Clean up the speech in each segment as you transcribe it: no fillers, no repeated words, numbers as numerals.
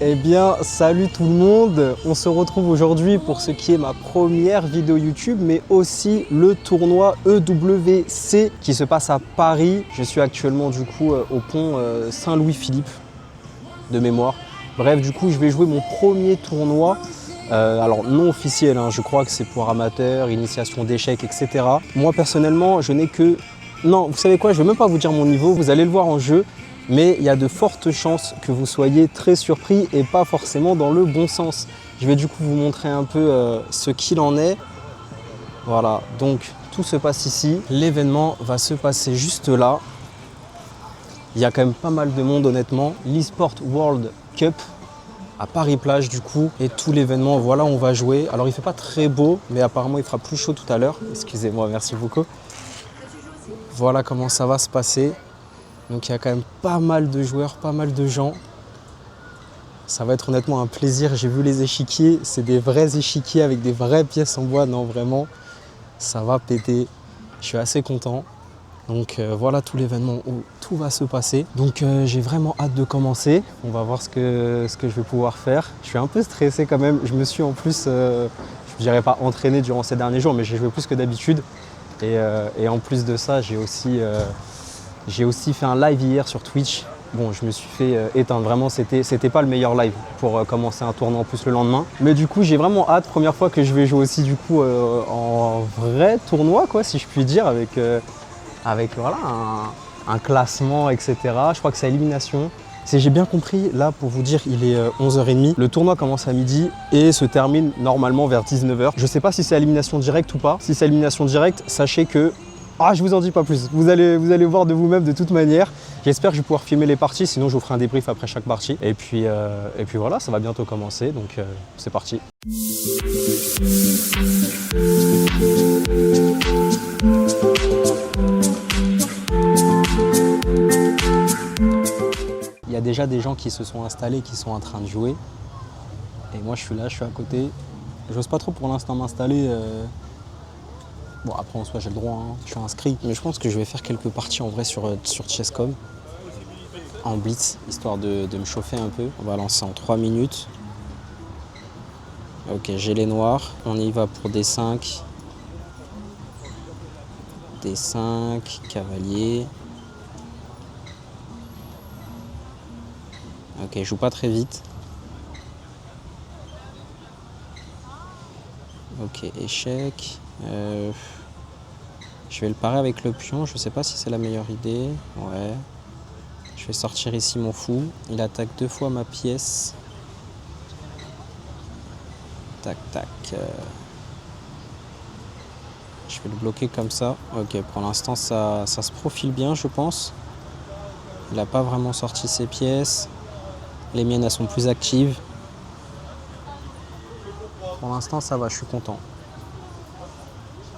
Eh bien, salut tout le monde. On se retrouve aujourd'hui pour ce qui est ma première vidéo YouTube, mais aussi le tournoi EWC qui se passe à Paris. Je suis actuellement du coup au pont Saint-Louis-Philippe de mémoire. Bref, du coup, je vais jouer mon premier tournoi. Alors non officiel, hein, je crois que c'est pour amateurs, initiation d'échecs, etc. Moi personnellement, je n'ai que... Non, vous savez quoi, je ne vais même pas vous dire mon niveau, vous allez le voir en jeu. Mais il y a de fortes chances que vous soyez très surpris et pas forcément dans le bon sens. Je vais du coup vous montrer un peu ce qu'il en est. Voilà, donc tout se passe ici. L'événement va se passer juste là. Il y a quand même pas mal de monde honnêtement. L'eSport World Cup à Paris-Plage du coup. Et tout l'événement, voilà, on va jouer. Alors il fait pas très beau, mais apparemment il fera plus chaud tout à l'heure. Excusez-moi, merci beaucoup. Voilà comment ça va se passer. Donc il y a quand même pas mal de joueurs, pas mal de gens. Ça va être honnêtement un plaisir. J'ai vu les échiquiers, c'est des vrais échiquiers avec des vraies pièces en bois. Non, vraiment, ça va péter. Je suis assez content. Donc voilà tout l'événement où tout va se passer. Donc j'ai vraiment hâte de commencer. On va voir ce que je vais pouvoir faire. Je suis un peu stressé quand même. Je me suis en plus, je ne dirais pas entraîné durant ces derniers jours, mais j'ai joué plus que d'habitude. Et en plus de ça, j'ai aussi fait un live hier sur Twitch. Bon, je me suis fait éteindre. Vraiment, c'était pas le meilleur live pour commencer un tournoi en plus le lendemain. Mais du coup, j'ai vraiment hâte. Première fois que je vais jouer aussi du coup en vrai tournoi, quoi, si je puis dire, avec voilà, un classement, etc. Je crois que c'est à élimination. Si j'ai bien compris, là, pour vous dire, il est 11h30. Le tournoi commence à midi et se termine normalement vers 19h. Je ne sais pas si c'est à élimination directe ou pas. Si c'est à élimination directe, sachez que... Ah, je vous en dis pas plus. Vous allez voir de vous-même de toute manière. J'espère que je vais pouvoir filmer les parties, sinon je vous ferai un débrief après chaque partie. Et puis voilà, ça va bientôt commencer, donc c'est parti. Il y a déjà des gens qui se sont installés, qui sont en train de jouer. Et moi je suis là, je suis à côté. J'ose pas trop pour l'instant m'installer. Bon après en soi j'ai le droit, hein. Je suis inscrit. Mais je pense que je vais faire quelques parties en vrai sur Chess.com. En blitz, histoire de me chauffer un peu. On va lancer en 3 minutes. Ok, j'ai les noirs. On y va pour D5. D5, cavalier. Ok, je joue pas très vite. Ok, échec. Je vais le parer avec le pion. Je sais pas si c'est la meilleure idée. Ouais. Je vais sortir ici mon fou. Il attaque 2 fois ma pièce. Tac, tac. Je vais le bloquer comme ça. Ok, pour l'instant, ça se profile bien, je pense. Il n'a pas vraiment sorti ses pièces. Les miennes, elles sont plus actives. Pour l'instant, ça va, je suis content.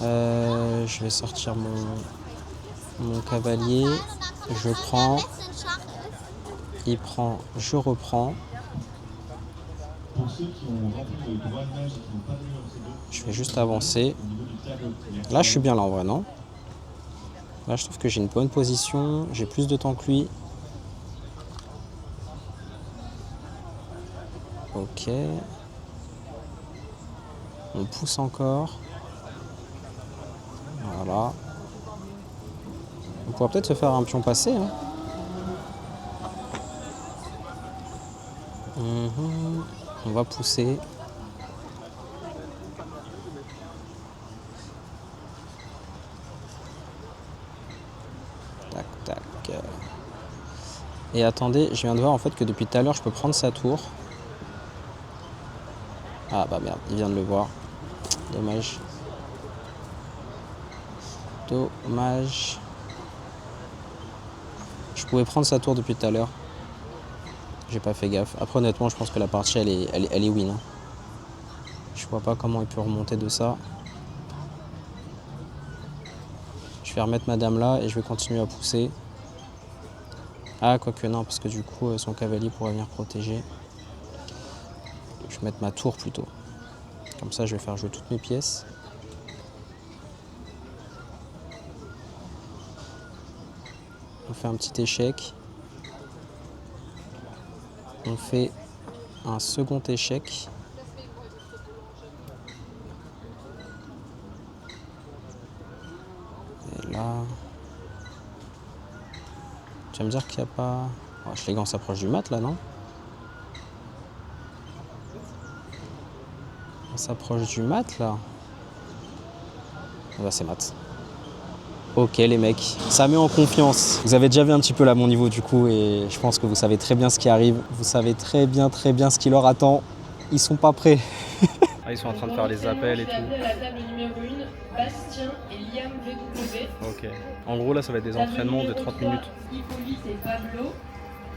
Je vais sortir mon cavalier. Je prends. Il prend, je reprends. Je vais juste avancer. Là, je suis bien là en vrai, non? Là, je trouve que j'ai une bonne position. J'ai plus de temps que lui. Ok. On pousse encore. Voilà. On pourra peut-être se faire un pion passé, hein. On va pousser. Tac, tac. Et attendez, je viens de voir en fait que depuis tout à l'heure, je peux prendre sa tour. Ah bah merde, il vient de le voir. Dommage. Dommage. Je pouvais prendre sa tour depuis tout à l'heure. J'ai pas fait gaffe. Après honnêtement, je pense que la partie elle est win, hein. Je vois pas comment il peut remonter de ça. Je vais remettre madame là et je vais continuer à pousser. Ah, quoique non, parce que du coup, son cavalier pourrait venir protéger. Je vais mettre ma tour plutôt. Comme ça, je vais faire jouer toutes mes pièces. On fait un petit échec. On fait un second échec. Et là... Tu vas me dire qu'il n'y a pas... Oh, je les gants s'approche du mat là, non? On s'approche du mat là. Ah bah c'est mat. Ok les mecs, ça met en confiance. Vous avez déjà vu un petit peu là mon niveau du coup et je pense que vous savez très bien ce qui arrive. Vous savez très bien ce qui leur attend. Ils sont pas prêts. Ah, ils sont en train de faire les appels et tout. La table numéro 1, Bastien et Liam VW. Ok. En gros là ça va être des entraînements de 30 minutes. Hippolyte et Pablo.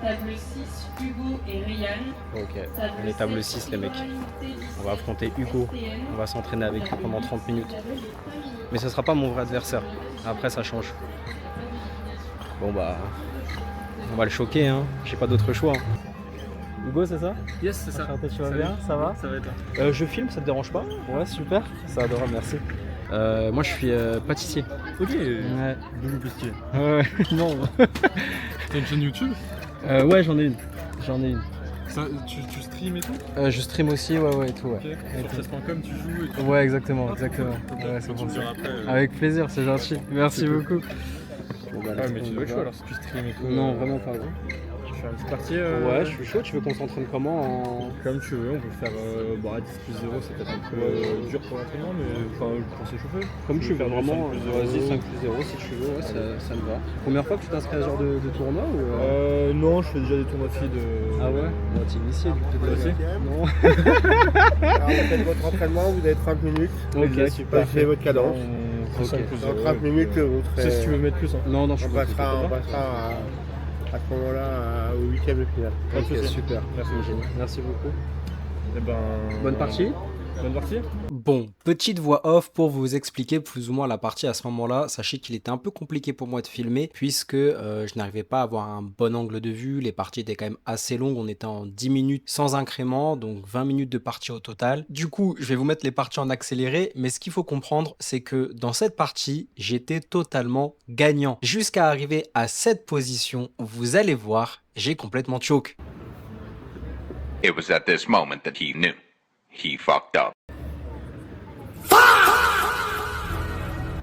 Table 6, Hugo et Ryan. Ok. On est table 6 les mecs. On va affronter Hugo. On va s'entraîner avec lui pendant 30 minutes. Mais ce sera pas mon vrai adversaire. Après ça change. Bon bah... On va le choquer hein. J'ai pas d'autre choix. Hugo c'est ça? Yes, c'est ça. Tu vas bien? Ça va? Ça va et toi? Je filme, ça te dérange pas? Ouais super. C'est adorable, merci. Moi je suis pâtissier. Ok. Ouais. Beaucoup plus stylé. Non. T'as une chaîne YouTube? Ouais j'en ai une. J'en ai une. Ça, tu stream et tout? Je stream aussi, ouais et tout, ouais. Okay. Sur chess.com tu joues et tout? Ouais, exactement. Okay. Ouais, c'est bon. Après, Avec plaisir, c'est gentil. Merci beaucoup. Bon, bah, mais tu dois être chaud alors si tu stream et tout. Non, vraiment pas. Tu fais une petite partie Ouais, je suis chaud. Tu veux qu'on s'entraîne comment Comme tu veux, on peut faire à 10 plus 0, c'est peut-être un peu dur pour l'entraînement, mais enfin, pour s'échauffer. Comme tu veux, vraiment. 5 plus 0. Vas-y, 5 plus 0 si tu veux, ouais, ça me va. Première fois que tu t'inscris à ce genre de tournoi ou Non, je fais déjà des tournois de filles de. Ah ouais? Bon, t'es initié du coup. Toi aussi? Non. Alors, vous faites votre entraînement, vous avez 30 minutes. Ok, super. Vous faites votre cadence. On Ok. 5 plus 0. Dans 30 minutes, vous C'est ferez. si tu veux mettre plus. Hein. Non, je On suis passera à ce moment-là au 8e de finale. Ok, super. Merci beaucoup. Merci beaucoup. Eh ben... Bonne partie. Bonne partie. Bon, petite voix off pour vous expliquer plus ou moins la partie à ce moment-là. Sachez qu'il était un peu compliqué pour moi de filmer puisque je n'arrivais pas à avoir un bon angle de vue. Les parties étaient quand même assez longues. On était en 10 minutes sans incrément, donc 20 minutes de partie au total. Du coup, je vais vous mettre les parties en accéléré, mais ce qu'il faut comprendre, c'est que dans cette partie, j'étais totalement gagnant. Jusqu'à arriver à cette position, vous allez voir, j'ai complètement choke. It was at this moment that he knew. He fucked up.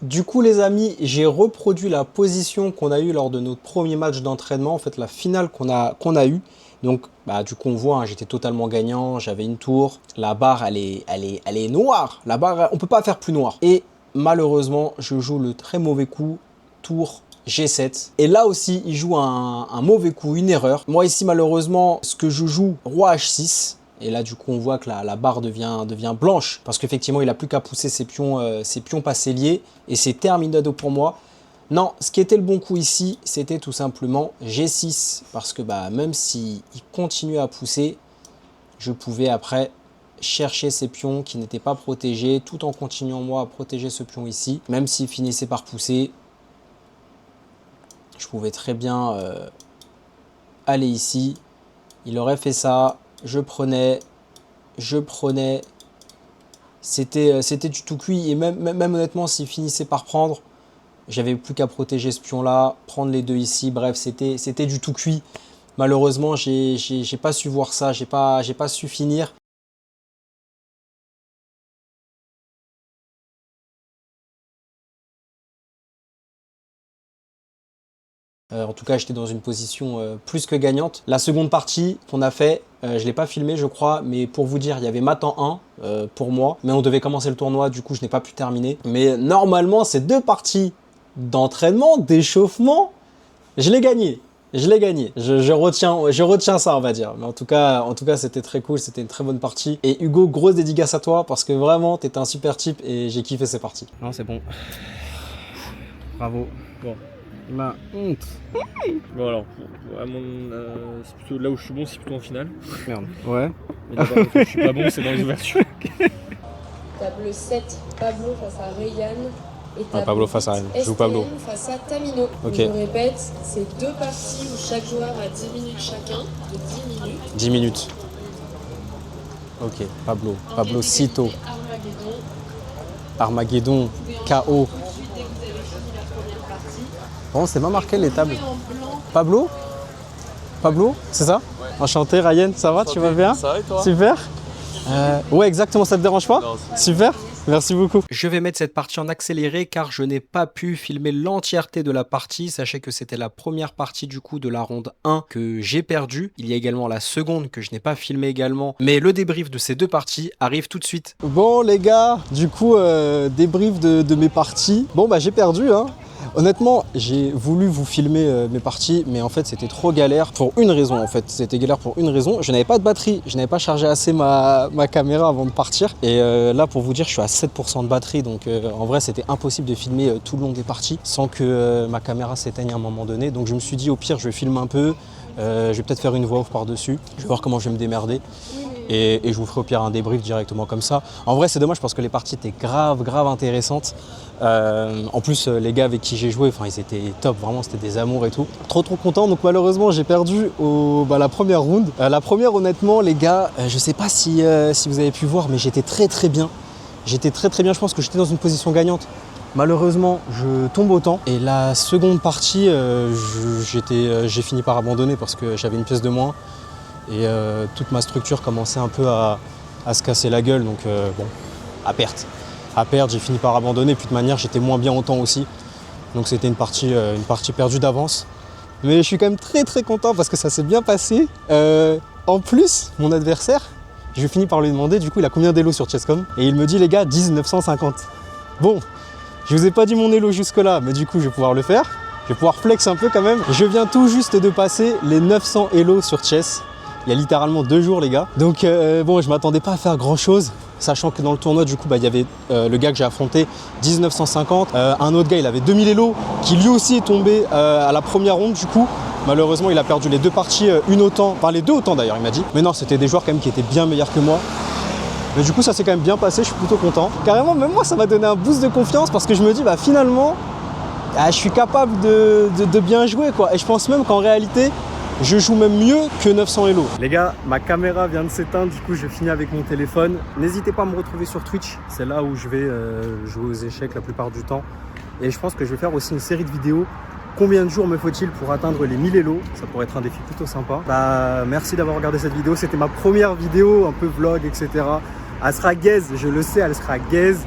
Du coup les amis, j'ai reproduit la position qu'on a eue lors de notre premier match d'entraînement, en fait la finale qu'on a eue. Donc du coup on voit, hein, j'étais totalement gagnant, j'avais une tour, la barre elle est noire, la barre on peut pas faire plus noire. Et malheureusement je joue le très mauvais coup, tour G7. Et là aussi il joue un mauvais coup, une erreur. Moi ici malheureusement ce que je joue, roi H6. Et là, du coup, on voit que la barre devient blanche parce qu'effectivement, il n'a plus qu'à pousser ses pions passés liés et c'est terminado pour moi. Non, ce qui était le bon coup ici, c'était tout simplement G6 parce que même s'il continuait à pousser, je pouvais après chercher ces pions qui n'étaient pas protégés tout en continuant moi à protéger ce pion ici. Même s'il finissait par pousser, je pouvais très bien aller ici. Il aurait fait ça. Je prenais, c'était du tout cuit et même honnêtement s'il finissait par prendre, j'avais plus qu'à protéger ce pion là, prendre les deux ici, bref c'était du tout cuit. Malheureusement j'ai pas su voir ça, j'ai pas su finir. En tout cas, j'étais dans une position plus que gagnante. La seconde partie qu'on a fait, je ne l'ai pas filmé, je crois, mais pour vous dire, il y avait mat en 1 pour moi. Mais on devait commencer le tournoi, du coup, je n'ai pas pu terminer. Mais normalement, ces deux parties d'entraînement, d'échauffement, je l'ai gagné. Je retiens ça, on va dire. Mais en tout cas, c'était très cool, c'était une très bonne partie. Et Hugo, grosse dédicace à toi, parce que vraiment, t'étais un super type et j'ai kiffé ces parties. Non, c'est bon. Bravo. Bon. Ma honte. Bon alors, c'est plutôt là où je suis bon, c'est plutôt en finale. Merde. Ouais. Et d'abord, où je suis pas bon, c'est dans les ouvertures. Table 7, Pablo face à Ryan. Et table Pablo face à Ryan. Je joue Pablo. STM face à Tamino. Ok. Je répète, c'est deux parties où chaque joueur a 10 minutes chacun, de 10 minutes. 10 minutes. Ok, Pablo. Pablo Cito. Armageddon. Armageddon. KO. Ensuite, dès que vous avez fini la première partie, Bon, c'est pas marqué les tables. en blanc. Pablo? Pablo, c'est ça? Ouais. Enchanté Ryan, ça va? Tu vas bien? Ça va et toi? Super. Ouais, exactement, ça te dérange pas? Non, Super, merci beaucoup. Je vais mettre cette partie en accéléré car je n'ai pas pu filmer l'entièreté de la partie. Sachez que c'était la première partie du coup de la ronde 1 que j'ai perdue. Il y a également la seconde que je n'ai pas filmée également. Mais le débrief de ces deux parties arrive tout de suite. Bon les gars, du coup débrief de mes parties. Bon bah j'ai perdu hein. Honnêtement, j'ai voulu vous filmer mes parties, mais en fait c'était trop galère pour une raison en fait. C'était galère pour une raison, je n'avais pas de batterie, je n'avais pas chargé assez ma caméra avant de partir. Et là pour vous dire, je suis à 7% de batterie, donc en vrai c'était impossible de filmer tout le long des parties sans que ma caméra s'éteigne à un moment donné. Donc je me suis dit au pire je vais filmer un peu, je vais peut-être faire une voix off par-dessus, je vais voir comment je vais me démerder. Et je vous ferai au pire un débrief directement comme ça. En vrai c'est dommage parce que les parties étaient grave intéressantes. En plus les gars avec qui j'ai joué, enfin ils étaient top, vraiment c'était des amours et tout. Trop content, donc malheureusement j'ai perdu la première round. La première honnêtement les gars, je sais pas si vous avez pu voir mais j'étais très bien. J'étais très bien, je pense que j'étais dans une position gagnante. Malheureusement je tombe au temps et la seconde partie j'ai fini par abandonner parce que j'avais une pièce de moins. Et toute ma structure commençait un peu à se casser la gueule, donc bon, à perte, j'ai fini par abandonner, puis de manière j'étais moins bien au temps aussi, donc c'était une partie perdue d'avance. Mais je suis quand même très content parce que ça s'est bien passé. En plus, mon adversaire, je finis par lui demander du coup il a combien d'élo sur Chess.com et il me dit les gars 10 950. Bon, je vous ai pas dit mon élo jusque là, mais du coup je vais pouvoir le faire, je vais pouvoir flex un peu quand même. Je viens tout juste de passer les 900 élo sur Chess. Il y a littéralement 2 jours les gars. Donc bon, je m'attendais pas à faire grand chose, sachant que dans le tournoi du coup il y avait le gars que j'ai affronté 1950, un autre gars il avait 2000 élo qui lui aussi est tombé à la première ronde du coup. Malheureusement il a perdu les deux parties, une autant, enfin les deux autant d'ailleurs il m'a dit. Mais non, c'était des joueurs quand même qui étaient bien meilleurs que moi. Mais du coup ça s'est quand même bien passé, je suis plutôt content. Carrément même moi ça m'a donné un boost de confiance parce que je me dis bah finalement je suis capable de bien jouer quoi. Et je pense même qu'en réalité je joue même mieux que 900 Elo. Les gars, ma caméra vient de s'éteindre, du coup je finis avec mon téléphone. N'hésitez pas à me retrouver sur Twitch, c'est là où je vais jouer aux échecs la plupart du temps. Et je pense que je vais faire aussi une série de vidéos. Combien de jours me faut-il pour atteindre les 1000 Elo? Ça pourrait être un défi plutôt sympa. Bah, merci d'avoir regardé cette vidéo, c'était ma première vidéo, un peu vlog, etc. Elle sera gaze, je le sais, elle sera gaze.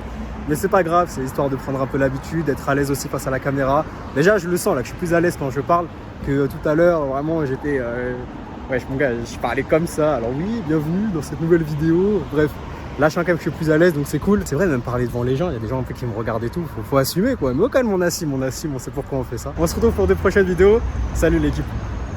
Mais c'est pas grave, c'est histoire de prendre un peu l'habitude, d'être à l'aise aussi face à la caméra. Déjà, je le sens là, que je suis plus à l'aise quand je parle que tout à l'heure. Vraiment, j'étais... Ouais, mon gars, je parlais comme ça. Alors oui, bienvenue dans cette nouvelle vidéo. Bref, là, je sens quand même que je suis plus à l'aise, donc c'est cool. C'est vrai, même parler devant les gens, il y a des gens un peu qui me regardent et tout. Faut assumer quoi. Mais au calme, on assume, on sait pourquoi on fait ça. On se retrouve pour de prochaines vidéos. Salut l'équipe.